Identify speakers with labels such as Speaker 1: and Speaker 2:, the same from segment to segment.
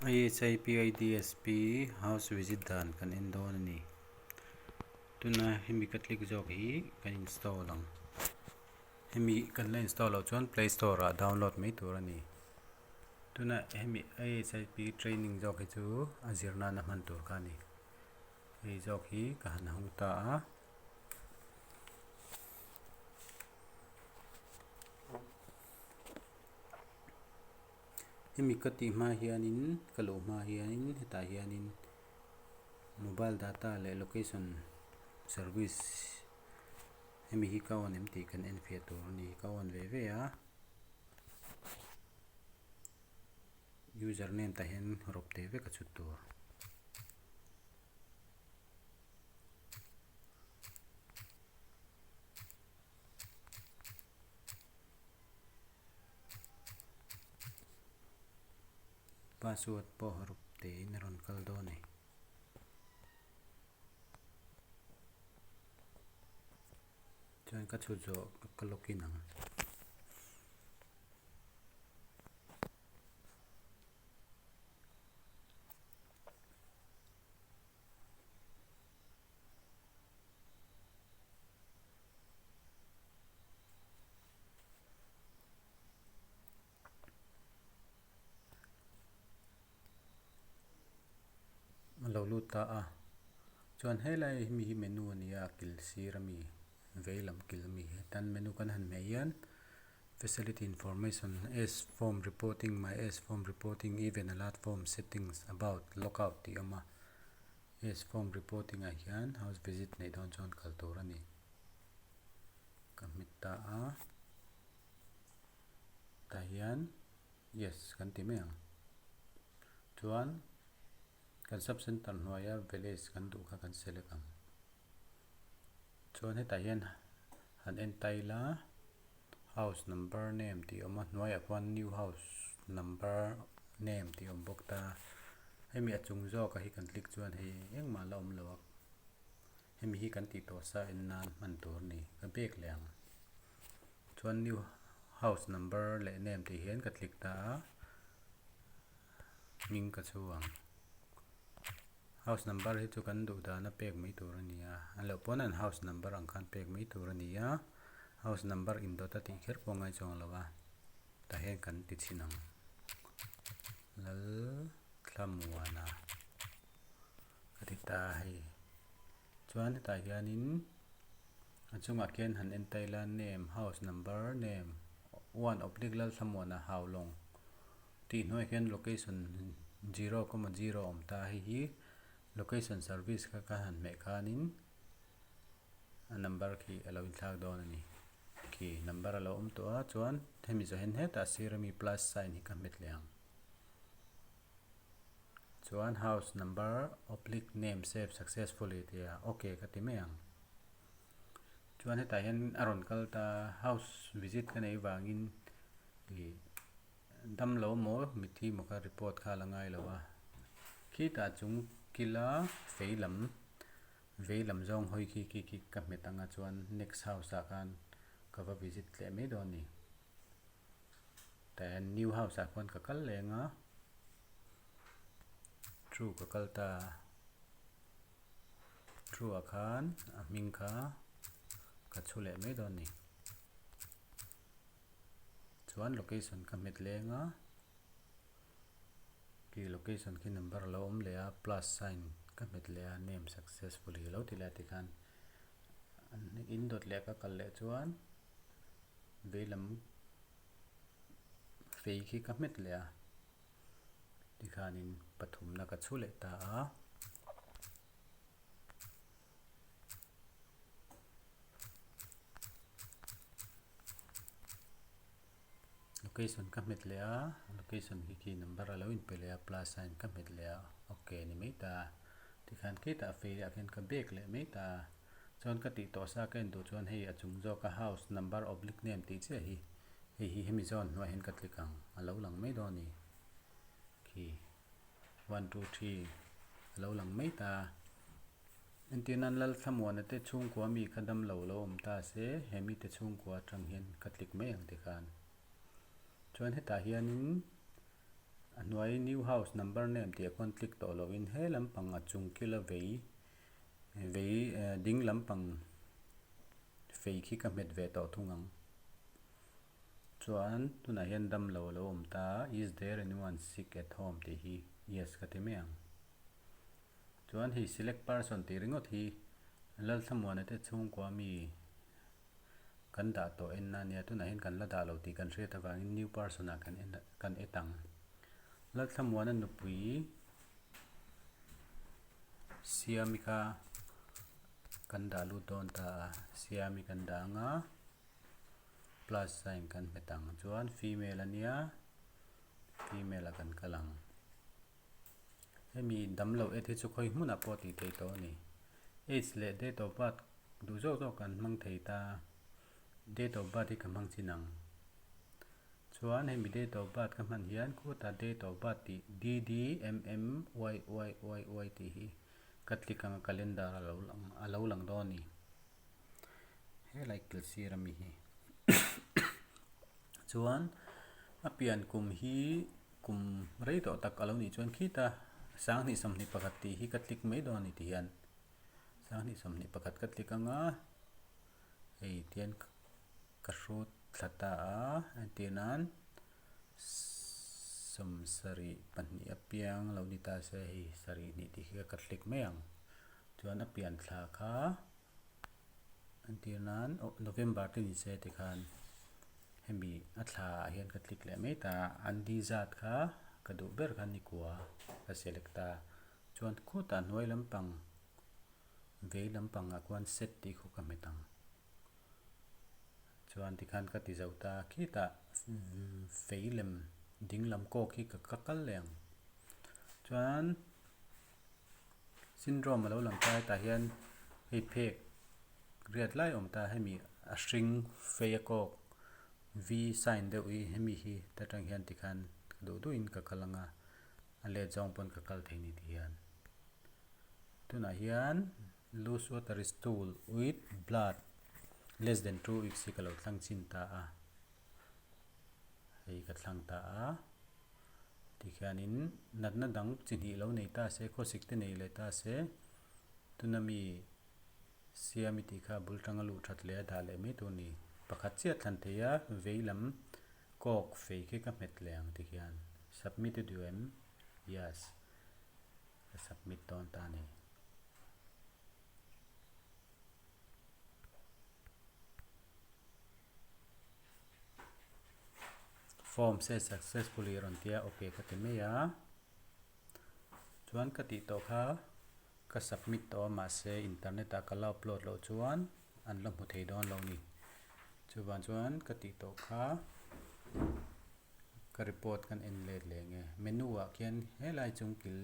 Speaker 1: IHIP IDSP House visit dan kan endon ni tuna hemi ka click jog hi kan install lang hemi kan la install lo chuan Play Store a download mai tur ani tuna hemi IHIP training jog hi chu azirna na man tur ka ni hei jog hi ka han hung ta a hemi ka ti ma hianin kalo ma hianin heta hianin mobile data le location service hemi hi ka on empty kan en fe tur ni ka on ve a username ta hen rop te ve ka chu tur password po rop te in ron kal do ni chuan ka chu zo ka login ang lo lut ta a chuan helai mi hi menu ania kil sir mi veilam kil mi tan menu kan han me yan facility information as form reporting my as form reporting even alert form settings about lockout ti ama as form reporting a hian house visit nei don chuan kal tur ani kamit ta a ta hian yes kan ti me ang chuan kan sub-centre hnuaia village kan duh kha kan select ang chuan heta hian han en taila house number name ti awma hnuaiah khuan new house number name ti awm bawk ta hemi a chung zawk a hi kan click chuan hei engmah la awm lo a hemi hi kan ti tawh sa en nan hman tur ni ka bek le ang chuan new house number le name ti hian ka click ta a ming ka chu ang house number hi chu kan duh dana pek mai tur ani a an lo pawh an house number ang khan pek mai tur ani a house number in dot a tih kher pawh ngai chawng lo a ta hian kan ti chin ang lal thlamuana ka ti ta hei chuan heta hianin a chungah khian han en taila name house number name 1 lal thlamuana haulong ti hnuai khian location 0,0 awm ta hi location service ka ka han me khanin a number khi alo in thlak dawn ani khi number alo awm tawh a chuan hemi zo hen heta sirami plus sign hi ka met le ang chuan house number / name save successfully tia okay ka ti me ang chuan heta hian a rawn kal ta house visit ka nei wangin hi damlo mo mithi mo ka report kha la ngai lo a khi ta chung kila veilam zong hoi ki ka metanga chuan next house a kan ka va visit le me do ni ten new house a khuan ka kal lenga true ka kal ta true a khan a ming kha ka chu le me do ni chuan location ka met lenga ki location ki number lo awm le a plus sign ka met le a name successfully lo ti la ti khan in dot le ka kal le chuan veilam fei khi ka met le a ti khanin pathum na ka chu le ta a location ka met le a location ki number alo in pe le a plus sign ka met le a okay ni mai ta ti khan ki ta fe a khen ka bek le mai ta chuan ka ti to sa ken du chuan hei a chung zo ka house number / name ti che hi hemi zon hnuai hen ka click ang alo lang mai do ni khi 1 2 3 alo lang mai ta Antinan lal thamuan te chung kwa mi khadam lo lo om ta se hemi te chung kwa tang hian ka click mai ang ti khan chuan heta hianin anuai new house number name ti kon click to login he lampang achung kila vei ding lampang fei khi ka met ve to thungang chuan tuna hian damlo lo ta is there anyone sick at home ti hi yes ka ti meang chuan hi select person ti ringot hi lal thamwana te chung kwa mi kan da to en na nia tuna hian kan la da lo ti kan hre ta wangin new person a kan etang lal thamwana nupui siamika kan da lu don ta siami kan da nga plus sign kan metang chuan female ania female kan kalang hemi damlo e thi chu khoi hmuna po ti te to ni age le date of birth du zo zo kan mang thei ta date of birth ka mang chinang chuan hemi date of birth ka man hian khu ta date of birth ti DDMMYYYY ti hi katlikang calendar alo lang do ni he like kil sirami hi chuan apian kum hi kum rei to tak alo ni chuan khita sang ni samni pakhat ti hi katlik mai do ni ti hian sang ni samni pakhat katlikanga ei tian ka hrut thlata a antinan somsari pahni apiang lo ni ta se hi sari ni ti hi katlik meang chuan apian thla kha antinan November ti ni se ti khan hemi athla hian katlik le mai ta andi zat kha kadu ber khan ni kwa ka selecta chuan khuta noi lampang vei lampang a kwan set ti khu ka metang chuan ti khan ka ti zauta khita feilem dinglam ko khi ka kal leng chuan syndrome lo lang ta hian hei phek riat lai om ta hemi a hring feia ko v sign deuh i hemi hi ta tang hian ti khan du du in ka kalanga ale jong pon ka kal thei ni ti hian tuna hian lose water stool with blood less than 2 weeks ka lo tlang chin ta a hei ka thlang ta a ti khianin natna dang chinhi lo nei ta se kho sikte nei le ta se tuna mi siami ti kha bultanga lu that le da le me tu ni pakhat chia thlan theya veilam kok fei ke ka met leang ti khian submitted um yes submit ton ta ni form se successfully ron tia okay ka te me ya chuan ka ti to kha ka submit to ma se internet a ka upload lo chuan an lo mu thei don lo ni chuan ka ti to kha ka report kan en le nge menu a kian helai chung kil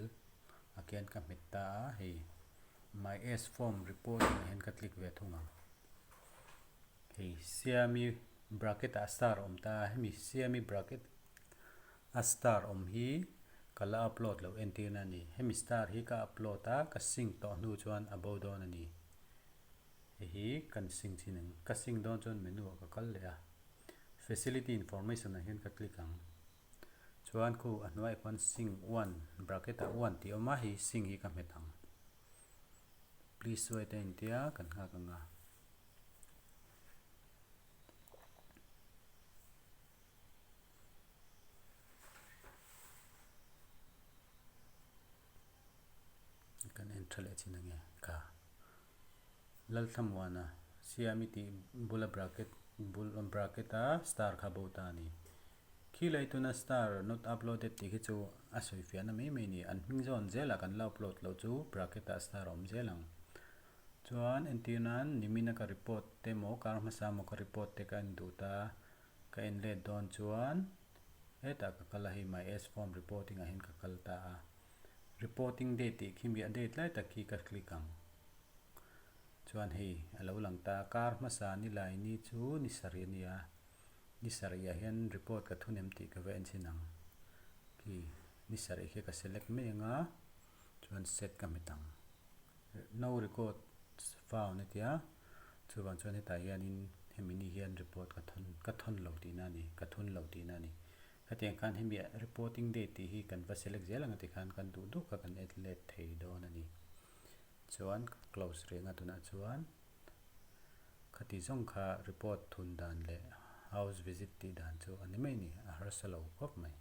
Speaker 1: a kian ka metta hei my s form report hen ka click ve thunga hei siami bracket a star om ta hemi siami bracket a star om hi kala upload lo entir na ni hemi star hi ka upload a ka sync to nu chuan abo don ani hi kan sync chinang ka sync don chuan menu ka kal le a facility information a hian ka click ang chuan khu anuai kwan sync 1 bracket a 1 ti oma hi sync hi ka metang please wait in tia kan nga ka nga kan enter le chinange ka lal thamwana siami ti bula bracket a star kha bo ta ni khilai tuna star not uploaded ti chu asoi fiana me ni an hming zon zela kan la upload lo chu bracket a star om zelang chuan entinan nimina ka report te mo karma sa mo ka report te kan du ta ka en le don chuan eta ka kala hi my s form reporting a hin ka kalta a reporting date ti khimi a date lai ta ki ka click ang chuan hei alo lang ta karma sa ni lai ni chu ni sari nia ni sari a hian report ka thunem ti ka ve en chinang ki ni sari khe ka select me nga chuan set ka metang no record found ne tia chuan heta hian in hemi ni hian report ka thon lo ti na ni ka thun lo ti na ni hatiang kan hemi reporting date ti hi kan va select zelanga ti khan kan du du ka kan add let thei don ani chuan close ringa tuna chuan khati zong kha report thun dan le house visit ti dan chu ani mai ni a har salo khop mai